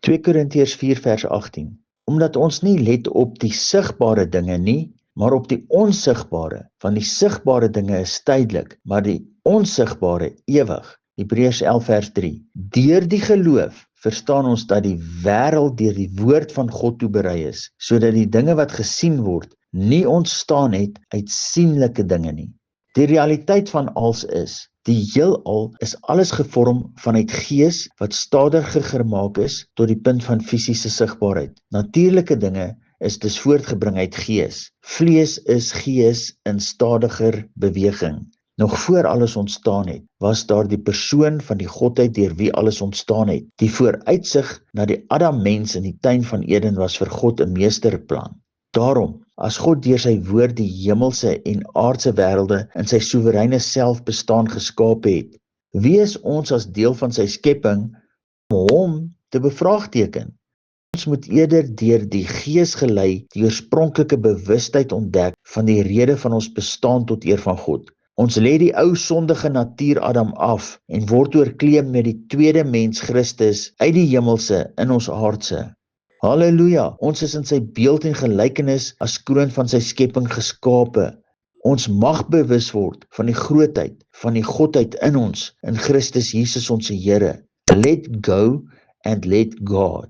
2 Korintiërs 4 vers 18. Omdat ons nie let op die sigbare dinge nie, maar op die onsigbare, want die sigbare dinge is tydelik, maar die onsigbare ewig. Hebreërs 11 vers 3. Deur die geloof verstaan ons dat die wêreld deur die woord van God toeberei is, sodat die dinge wat gesien word, nie ontstaan het uit sienlike dinge nie. Die realiteit van alles is, die heelal is alles gevorm vanuit gees wat stadiger gemaak is tot die punt van fisiese sigbaarheid. Natuurlike dinge is dus voortgebring uit gees. Vlees is gees in stadiger beweging. Nog voor alles ontstaan het, was daar die persoon van die Godheid deur wie alles ontstaan het. Die vooruitsig na die Adam mens in die tuin van Eden was vir God 'n meesterplan. Daarom, as God deur sy woord die hemelse en aardse wêrelde in sy soewereine selfbestaan geskape het, wie is ons as deel van sy skepping om hom te bevraagteken? Ons moet eerder deur die Gees gelei die oorspronklike bewustheid ontdek van die rede van ons bestaan tot eer van God. Ons lê die ou sondige natuur Adam af en word oorkleem met die tweede mens Christus uit die hemelse in ons aardse. Halleluja, ons is in sy beeld en gelykenis as kroon van sy skepping geskape. Ons mag bewus word van die grootheid van die Godheid in ons, in Christus Jesus ons Here. Let go and let God.